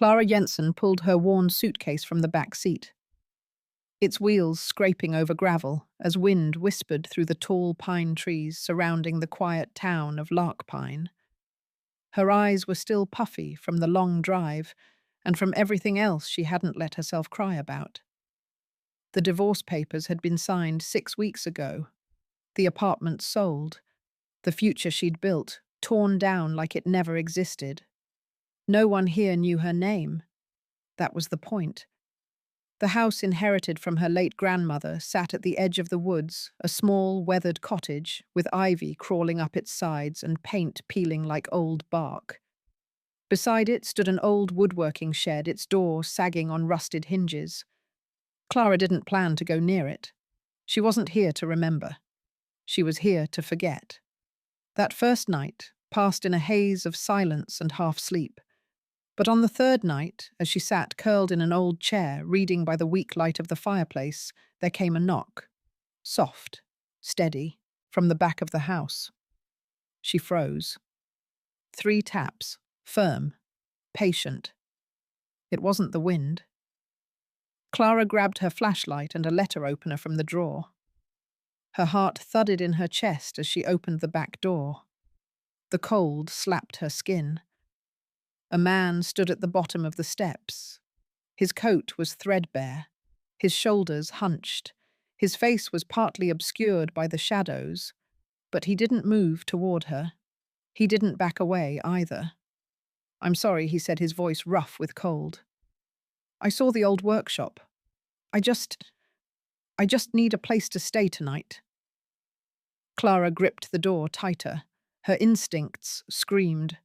Clara Jensen pulled her worn suitcase from the back seat, its wheels scraping over gravel as wind whispered through the tall pine trees surrounding the quiet town of Larkpine. Her eyes were still puffy from the long drive and from everything else she hadn't let herself cry about. The divorce papers had been signed 6 weeks ago, the apartment sold, the future she'd built torn down like it never existed. No one here knew her name. That was the point. The house inherited from her late grandmother sat at the edge of the woods, a small, weathered cottage with ivy crawling up its sides and paint peeling like old bark. Beside it stood an old woodworking shed, its door sagging on rusted hinges. Clara didn't plan to go near it. She wasn't here to remember. She was here to forget. That first night passed in a haze of silence and half-sleep. But on the third night, as she sat curled in an old chair, reading by the weak light of the fireplace, there came a knock. Soft, steady, from the back of the house. She froze. 3 taps, firm, patient. It wasn't the wind. Clara grabbed her flashlight and a letter opener from the drawer. Her heart thudded in her chest as she opened the back door. The cold slapped her skin. A man stood at the bottom of the steps. His coat was threadbare, his shoulders hunched, his face was partly obscured by the shadows, but he didn't move toward her. He didn't back away either. "I'm sorry," he said, his voice rough with cold. "I saw the old workshop. I just need a place to stay tonight." Clara gripped the door tighter. Her instincts screamed.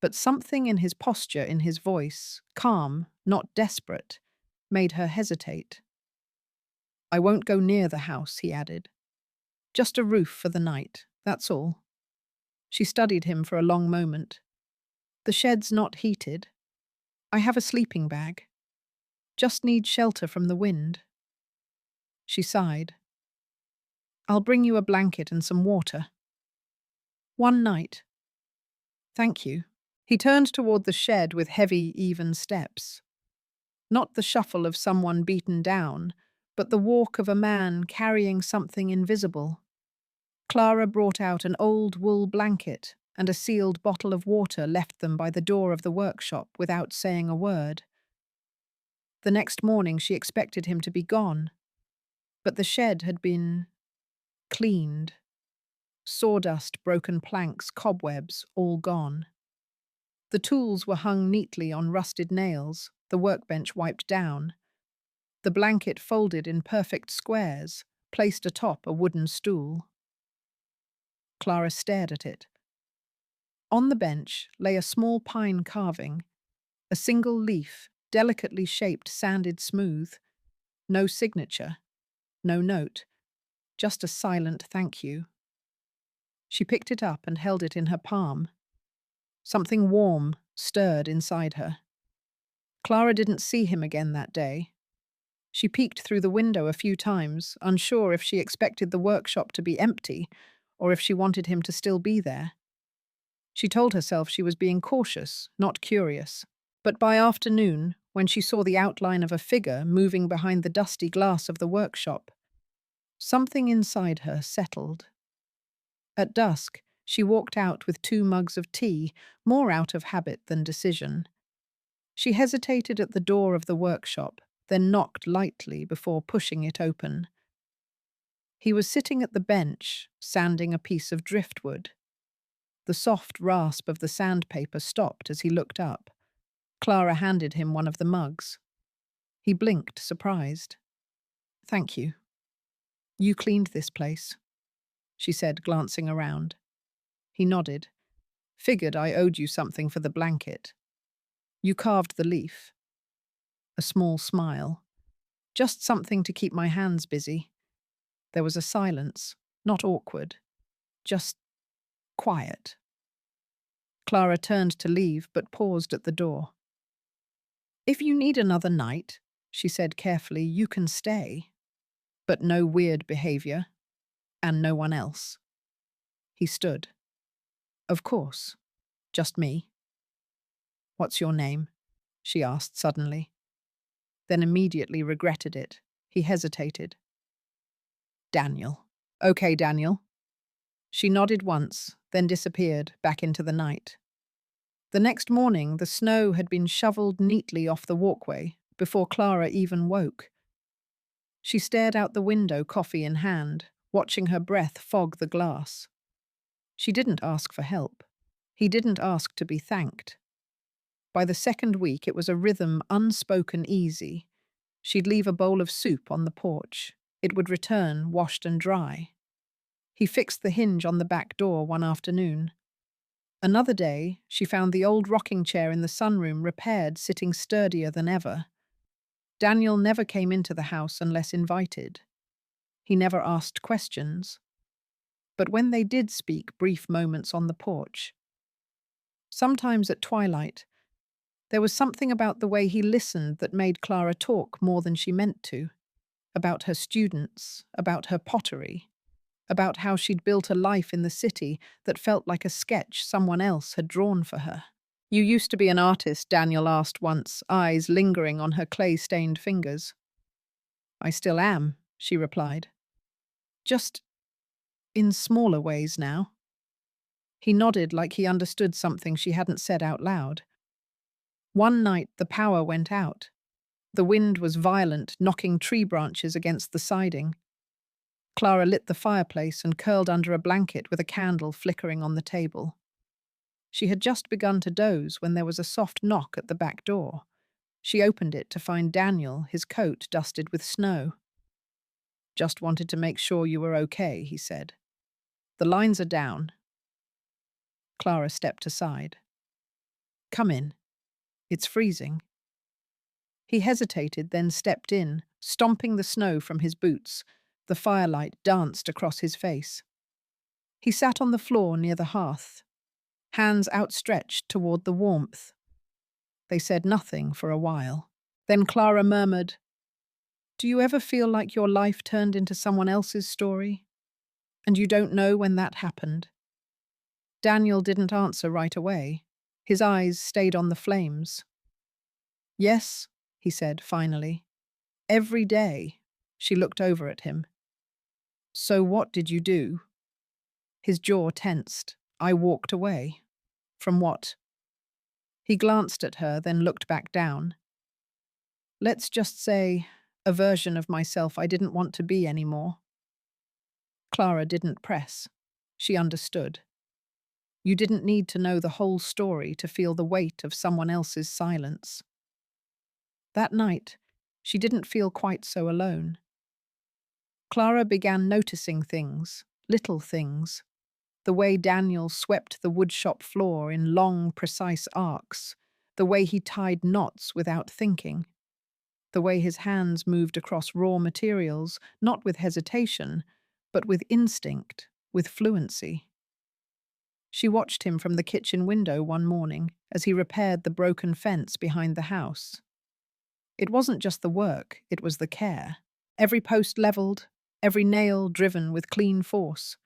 But something in his posture, in his voice, calm, not desperate, made her hesitate. "I won't go near the house," he added. "Just a roof for the night, that's all." She studied him for a long moment. "The shed's not heated. I have a sleeping bag. Just need shelter from the wind." She sighed. "I'll bring you a blanket and some water." "One night." "Thank you." He turned toward the shed with heavy, even steps. Not the shuffle of someone beaten down, but the walk of a man carrying something invisible. Clara brought out an old wool blanket, and a sealed bottle of water left them by the door of the workshop without saying a word. The next morning she expected him to be gone, but the shed had been cleaned. Sawdust, broken planks, cobwebs, all gone. The tools were hung neatly on rusted nails, the workbench wiped down. The blanket folded in perfect squares, placed atop a wooden stool. Clara stared at it. On the bench lay a small pine carving, a single leaf, delicately shaped, sanded smooth. No signature, no note, just a silent thank you. She picked it up and held it in her palm. Something warm stirred inside her. Clara didn't see him again that day. She peeked through the window a few times, unsure if she expected the workshop to be empty or if she wanted him to still be there. She told herself she was being cautious, not curious. But by afternoon, when she saw the outline of a figure moving behind the dusty glass of the workshop, something inside her settled. At dusk, she walked out with 2 mugs of tea, more out of habit than decision. She hesitated at the door of the workshop, then knocked lightly before pushing it open. He was sitting at the bench, sanding a piece of driftwood. The soft rasp of the sandpaper stopped as he looked up. Clara handed him one of the mugs. He blinked, surprised. "Thank you. You cleaned this place," she said, glancing around. He nodded. "Figured I owed you something for the blanket. You carved the leaf." A small smile. "Just something to keep my hands busy." There was a silence, not awkward, just quiet. Clara turned to leave, but paused at the door. "If you need another night," she said carefully, "you can stay. But no weird behavior, and no one else." He stood. "Of course. Just me." What's your name? She asked suddenly, then immediately regretted it. He hesitated. Daniel. Okay, Daniel. She nodded once, then disappeared back into the night. The next morning, the snow had been shoveled neatly off the walkway before Clara even woke. She stared out the window, coffee in hand, watching her breath fog the glass. She didn't ask for help. He didn't ask to be thanked. By the second week, it was a rhythm unspoken easy. She'd leave a bowl of soup on the porch. It would return washed and dry. He fixed the hinge on the back door one afternoon. Another day, she found the old rocking chair in the sunroom repaired, sitting sturdier than ever. Daniel never came into the house unless invited. He never asked questions. But when they did speak, brief moments on the porch. Sometimes at twilight, there was something about the way he listened that made Clara talk more than she meant to. About her students, about her pottery, about how she'd built a life in the city that felt like a sketch someone else had drawn for her. You used to be an artist, Daniel asked once, eyes lingering on her clay-stained fingers. I still am, she replied. Just in smaller ways now. He nodded like he understood something she hadn't said out loud. One night the power went out. The wind was violent, knocking tree branches against the siding. Clara lit the fireplace and curled under a blanket with a candle flickering on the table. She had just begun to doze when there was a soft knock at the back door. She opened it to find Daniel, his coat dusted with snow. Just wanted to make sure you were okay, he said. The lines are down. Clara stepped aside. Come in. It's freezing. He hesitated, then stepped in, stomping the snow from his boots. The firelight danced across his face. He sat on the floor near the hearth, hands outstretched toward the warmth. They said nothing for a while. Then Clara murmured, Do you ever feel like your life turned into someone else's story? And you don't know when that happened? Daniel didn't answer right away. His eyes stayed on the flames. Yes, he said finally. Every day. She looked over at him. So what did you do? His jaw tensed. I walked away. From what? He glanced at her, then looked back down. Let's just say, a version of myself I didn't want to be anymore. Clara didn't press. She understood. You didn't need to know the whole story to feel the weight of someone else's silence. That night, she didn't feel quite so alone. Clara began noticing things, little things. The way Daniel swept the woodshop floor in long, precise arcs, the way he tied knots without thinking, the way his hands moved across raw materials, not with hesitation, but with instinct, with fluency. She watched him from the kitchen window one morning as he repaired the broken fence behind the house. It wasn't just the work, it was the care. Every post leveled, every nail driven with clean force.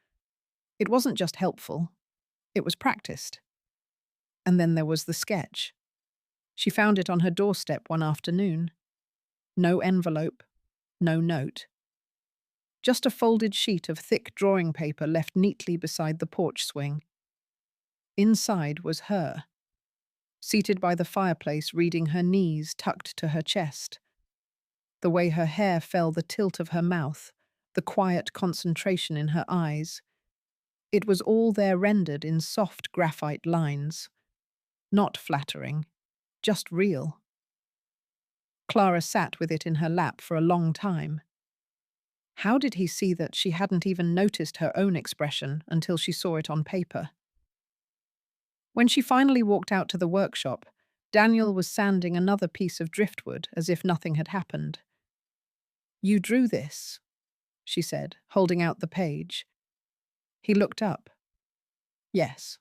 It wasn't just helpful, it was practiced. And then there was the sketch. She found it on her doorstep one afternoon. No envelope, no note. Just a folded sheet of thick drawing paper left neatly beside the porch swing. Inside was her, seated by the fireplace, reading, her knees tucked to her chest. The way her hair fell, the tilt of her mouth, the quiet concentration in her eyes. It was all there rendered in soft graphite lines. Not flattering, just real. Clara sat with it in her lap for a long time. How did he see that she hadn't even noticed her own expression until she saw it on paper? When she finally walked out to the workshop, Daniel was sanding another piece of driftwood as if nothing had happened. You drew this, she said, holding out the page. He looked up. Yes.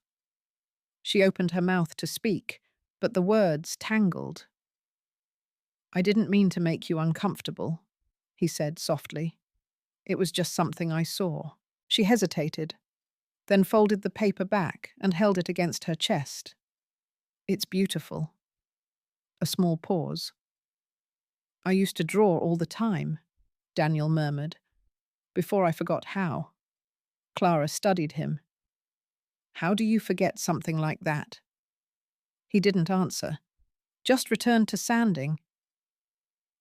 She opened her mouth to speak, but the words tangled. I didn't mean to make you uncomfortable, he said softly. It was just something I saw. She hesitated, then folded the paper back and held it against her chest. It's beautiful. A small pause. I used to draw all the time, Daniel murmured, before I forgot how. Clara studied him. How do you forget something like that? He didn't answer, just returned to sanding.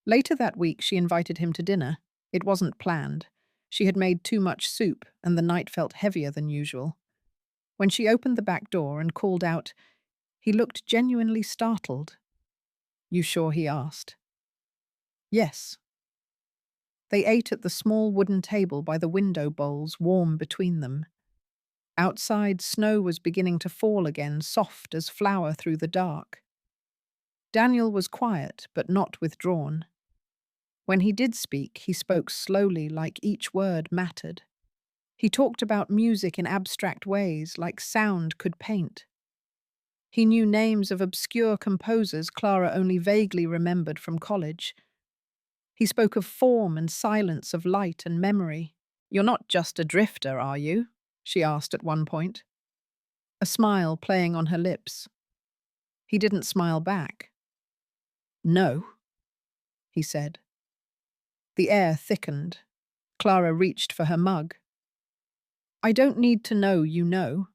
Later that week, she invited him to dinner. It wasn't planned. She had made too much soup, and the night felt heavier than usual. When she opened the back door and called out, he looked genuinely startled. You sure? He asked. Yes. They ate at the small wooden table by the window bowls, warm between them. Outside, snow was beginning to fall again, soft as flour through the dark. Daniel was quiet, but not withdrawn. When he did speak, he spoke slowly, like each word mattered. He talked about music in abstract ways, like sound could paint. He knew names of obscure composers Clara only vaguely remembered from college. He spoke of form and silence, of light and memory. You're not just a drifter, are you? She asked at one point. A smile playing on her lips. He didn't smile back. No, he said. The air thickened. Clara reached for her mug. I don't need to know you know.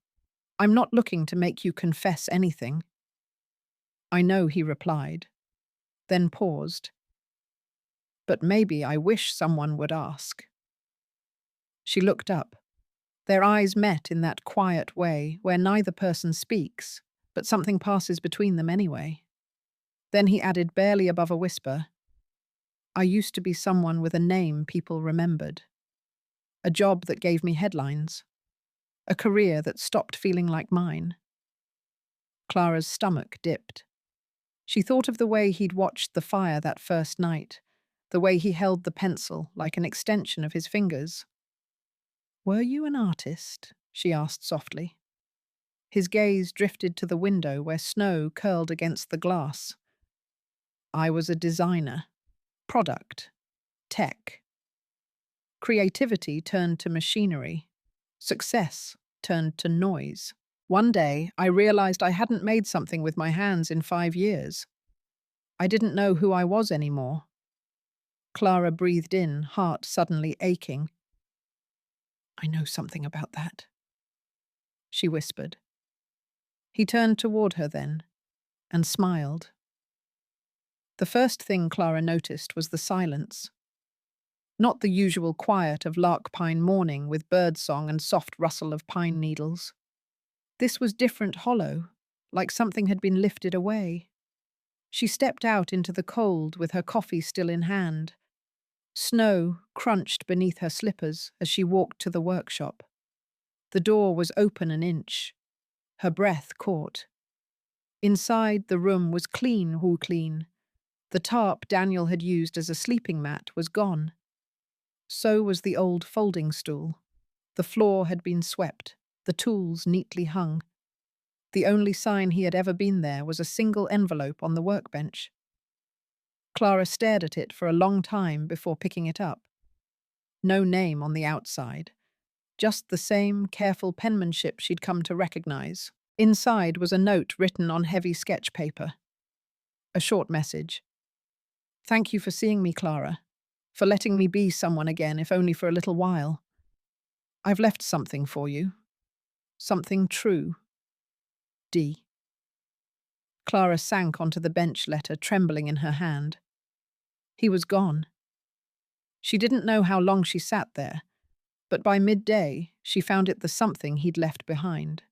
I'm not looking to make you confess anything. I know, he replied, then paused. But maybe I wish someone would ask. She looked up. Their eyes met in that quiet way where neither person speaks, but something passes between them anyway. Then he added, barely above a whisper, I used to be someone with a name people remembered. A job that gave me headlines. A career that stopped feeling like mine. Clara's stomach dipped. She thought of the way he'd watched the fire that first night, the way he held the pencil like an extension of his fingers. Were you an artist? She asked softly. His gaze drifted to the window where snow curled against the glass. I was a designer. Product. Tech. Creativity turned to machinery. Success turned to noise. One day, I realized I hadn't made something with my hands in 5 years. I didn't know who I was anymore. Clara breathed in, heart suddenly aching. I know something about that, she whispered. He turned toward her then, and smiled. The first thing Clara noticed was the silence. Not the usual quiet of lark pine morning with birdsong and soft rustle of pine needles. This was different, hollow, like something had been lifted away. She stepped out into the cold with her coffee still in hand. Snow crunched beneath her slippers as she walked to the workshop. The door was open an inch. Her breath caught. Inside, the room was clean, woo clean. The tarp Daniel had used as a sleeping mat was gone. So was the old folding stool. The floor had been swept, the tools neatly hung. The only sign he had ever been there was a single envelope on the workbench. Clara stared at it for a long time before picking it up. No name on the outside, just the same careful penmanship she'd come to recognize. Inside was a note written on heavy sketch paper. A short message. Thank you for seeing me, Clara. For letting me be someone again, if only for a little while. I've left something for you. Something true. D. Clara sank onto the bench letter, trembling in her hand. He was gone. She didn't know how long she sat there, but by midday she found it the something he'd left behind.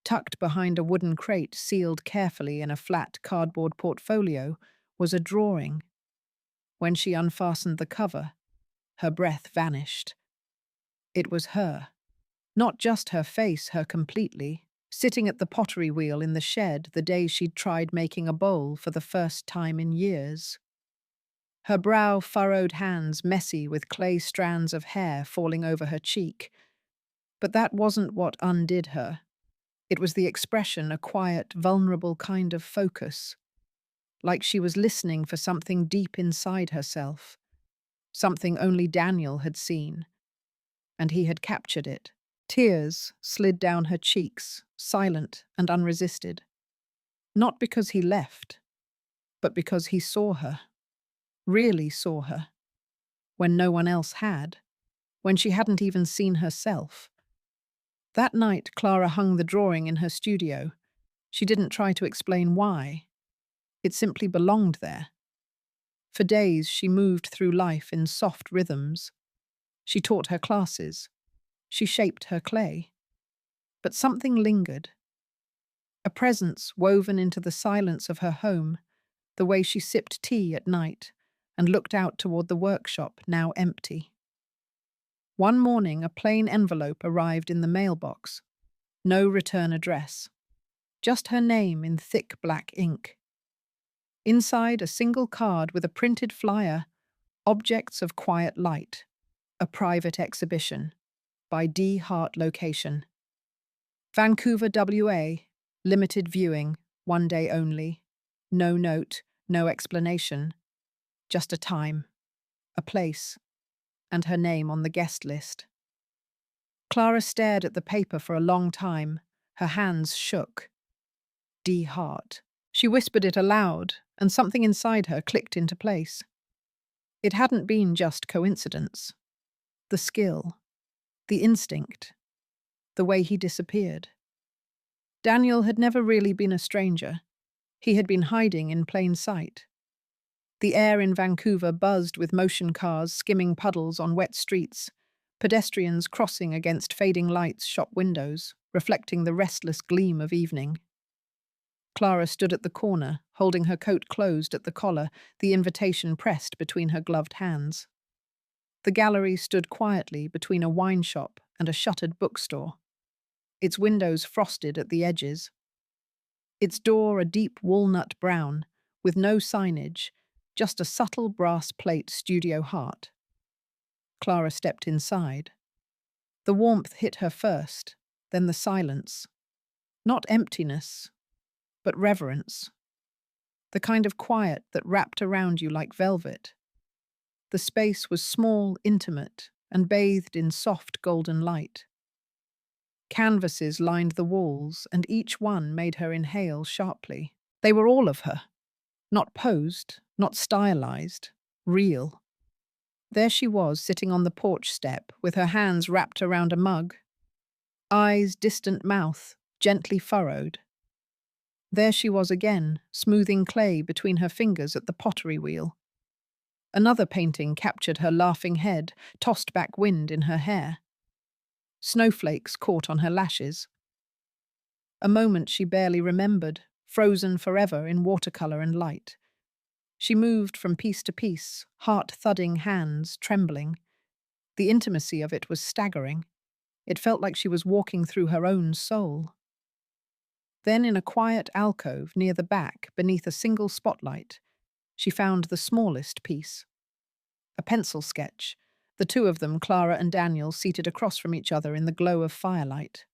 Tucked behind a wooden crate sealed carefully in a flat cardboard portfolio was a drawing. When she unfastened the cover, her breath vanished. It was her. Not just her face, her completely, sitting at the pottery wheel in the shed the day she'd tried making a bowl for the first time in years. Her brow furrowed, hands messy with clay strands of hair falling over her cheek. But that wasn't what undid her. It was the expression, a quiet, vulnerable kind of focus. Like she was listening for something deep inside herself. Something only Daniel had seen. And he had captured it. Tears slid down her cheeks, silent and unresisted. Not because he left, but because he saw her, really saw her, when no one else had, when she hadn't even seen herself. That night, Clara hung the drawing in her studio. She didn't try to explain why. It simply belonged there. For days, she moved through life in soft rhythms. She taught her classes. She shaped her clay. But something lingered. A presence woven into the silence of her home, the way she sipped tea at night and looked out toward the workshop, now empty. One morning, a plain envelope arrived in the mailbox. No return address. Just her name in thick black ink. Inside, a single card with a printed flyer, Objects of Quiet Light, a private exhibition, by D. Hart Location. Vancouver, WA, limited viewing, 1 day only. No note, no explanation. Just a time, a place, and her name on the guest list. Clara stared at the paper for a long time. Her hands shook. D. Hart. She whispered it aloud, and something inside her clicked into place. It hadn't been just coincidence. The skill, the instinct, the way he disappeared. Daniel had never really been a stranger. He had been hiding in plain sight. The air in Vancouver buzzed with motion cars skimming puddles on wet streets, pedestrians crossing against fading lights shop windows, reflecting the restless gleam of evening. Clara stood at the corner, holding her coat closed at the collar, the invitation pressed between her gloved hands. The gallery stood quietly between a wine shop and a shuttered bookstore, its windows frosted at the edges. Its door a deep walnut brown, with no signage, just a subtle brass plate Studio Heart. Clara stepped inside. The warmth hit her first, then the silence. Not emptiness, but reverence. The kind of quiet that wrapped around you like velvet. The space was small, intimate, and bathed in soft golden light. Canvases lined the walls, and each one made her inhale sharply. They were all of her. Not posed, not stylized, real. There she was, sitting on the porch step, with her hands wrapped around a mug. Eyes, distant mouth, gently furrowed. There she was again, smoothing clay between her fingers at the pottery wheel. Another painting captured her laughing head, tossed back wind in her hair. Snowflakes caught on her lashes. A moment she barely remembered, frozen forever in watercolor and light. She moved from piece to piece, heart-thudding hands trembling. The intimacy of it was staggering. It felt like she was walking through her own soul. Then, in a quiet alcove near the back, beneath a single spotlight, she found the smallest piece. A pencil sketch, the two of them, Clara and Daniel, seated across from each other in the glow of firelight.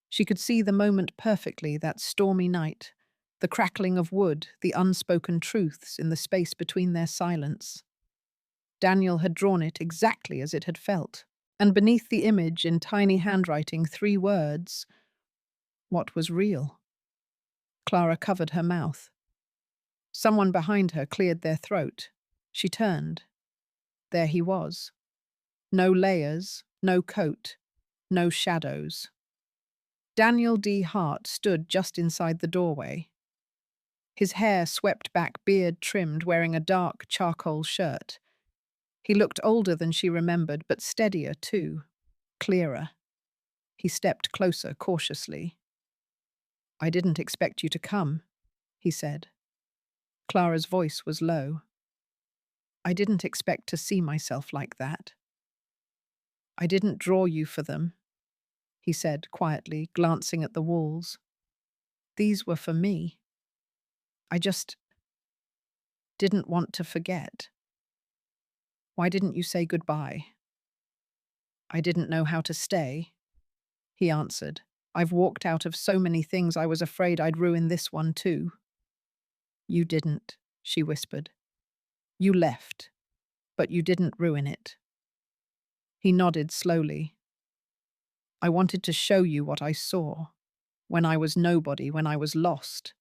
She could see the moment perfectly, that stormy night, the crackling of wood, the unspoken truths in the space between their silence. Daniel had drawn it exactly as it had felt, and beneath the image, in tiny handwriting, 3 words: what was real? Clara covered her mouth. Someone behind her cleared their throat. She turned. There he was. No layers, no coat, no shadows. Daniel D. Hart stood just inside the doorway. His hair swept back, beard trimmed, wearing a dark charcoal shirt. He looked older than she remembered, but steadier too, clearer. He stepped closer, cautiously. "I didn't expect you to come," he said. Clara's voice was low. "I didn't expect to see myself like that. I didn't draw you for them," he said quietly, glancing at the walls. "These were for me. I just didn't want to forget. Why didn't you say goodbye?" "I didn't know how to stay," he answered. "I've walked out of so many things I was afraid I'd ruin this one too." "You didn't," she whispered. "You left, but you didn't ruin it." He nodded slowly. "I wanted to show you what I saw, when I was nobody, when I was lost.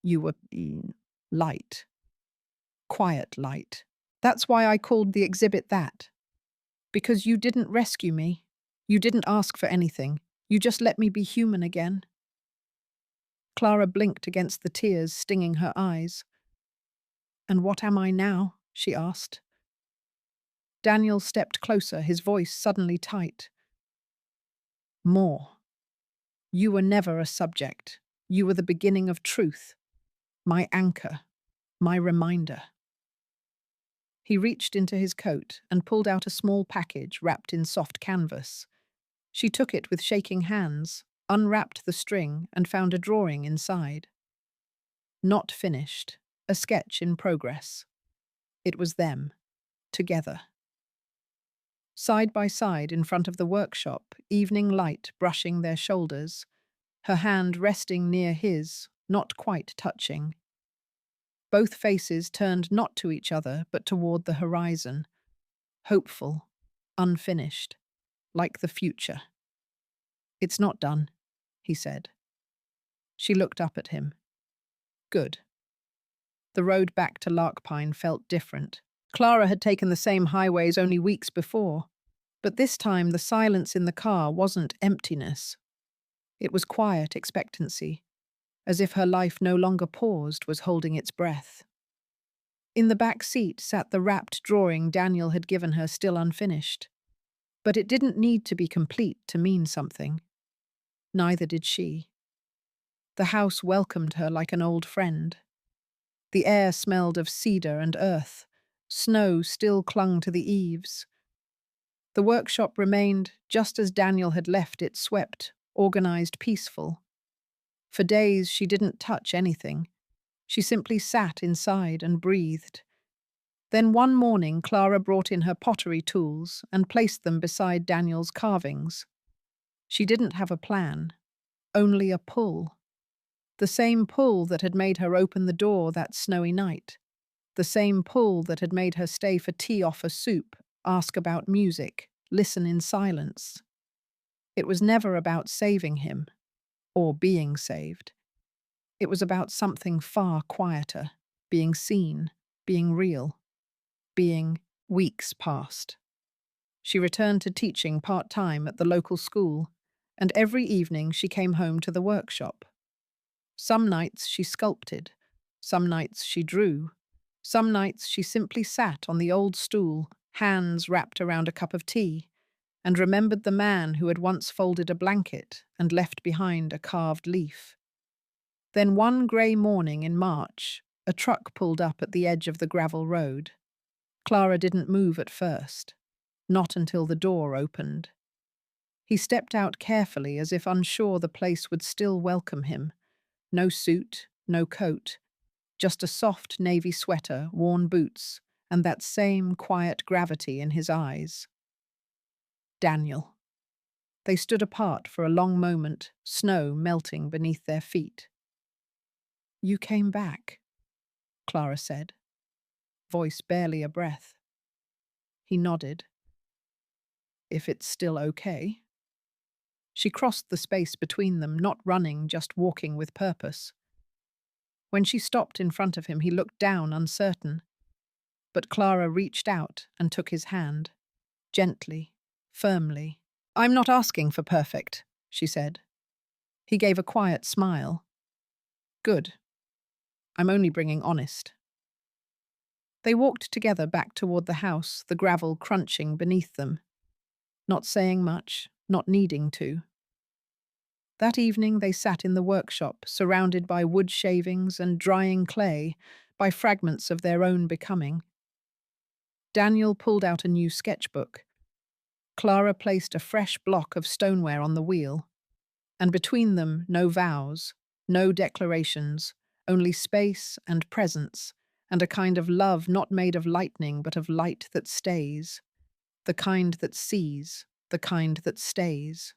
You were Light. Quiet light. That's why I called the exhibit that. Because you didn't rescue me. You didn't ask for anything. You just let me be human again. Clara blinked against the tears stinging her eyes. And what am I now? She asked. Daniel stepped closer, his voice suddenly tight. More. You were never a subject. You were the beginning of truth. My anchor. My reminder. He reached into his coat and pulled out a small package wrapped in soft canvas. She took it with shaking hands, unwrapped the string, and found a drawing inside. Not finished. A sketch in progress. It was them. Together. Side by side in front of the workshop, evening light brushing their shoulders, her hand resting near his, not quite touching. Both faces turned not to each other, but toward the horizon. Hopeful, unfinished, like the future. It's not done, he said. She looked up at him. Good. The road back to Larkpine felt different. Clara had taken the same highways only weeks before, but this time the silence in the car wasn't emptiness. It was quiet expectancy, as if her life no longer paused, was holding its breath. In the back seat sat the wrapped drawing Daniel had given her, still unfinished. But it didn't need to be complete to mean something. Neither did she. The house welcomed her like an old friend. The air smelled of cedar and earth. Snow still clung to the eaves. The workshop remained just as Daniel had left it, swept, organized, peaceful. For days she didn't touch anything. She simply sat inside and breathed. Then one morning Clara brought in her pottery tools and placed them beside Daniel's carvings. She didn't have a plan, only a pull. The same pull that had made her open the door that snowy night. The same pull that had made her stay for tea, offer soup, ask about music, listen in silence. It was never about saving him, or being saved. It was about something far quieter, being seen, being real, being. Weeks passed. She returned to teaching part-time at the local school, and every evening she came home to the workshop. Some nights she sculpted, some nights she drew, some nights she simply sat on the old stool, hands wrapped around a cup of tea, and remembered the man who had once folded a blanket and left behind a carved leaf. Then one grey morning in March, a truck pulled up at the edge of the gravel road. Clara didn't move at first, not until the door opened. He stepped out carefully, as if unsure the place would still welcome him. No suit, no coat, just a soft navy sweater, worn boots, and that same quiet gravity in his eyes. Daniel. They stood apart for a long moment, snow melting beneath their feet. You came back, Clara said, voice barely a breath. He nodded. If it's still okay. She crossed the space between them, not running, just walking with purpose. When she stopped in front of him, he looked down, uncertain. But Clara reached out and took his hand, gently, firmly. I'm not asking for perfect, she said. He gave a quiet smile. Good. I'm only bringing honest. They walked together back toward the house, the gravel crunching beneath them. Not saying much, not needing to. That evening they sat in the workshop, surrounded by wood shavings and drying clay, by fragments of their own becoming. Daniel pulled out a new sketchbook. Clara placed a fresh block of stoneware on the wheel, and between them no vows, no declarations, only space and presence, and a kind of love not made of lightning but of light that stays, the kind that sees, the kind that stays.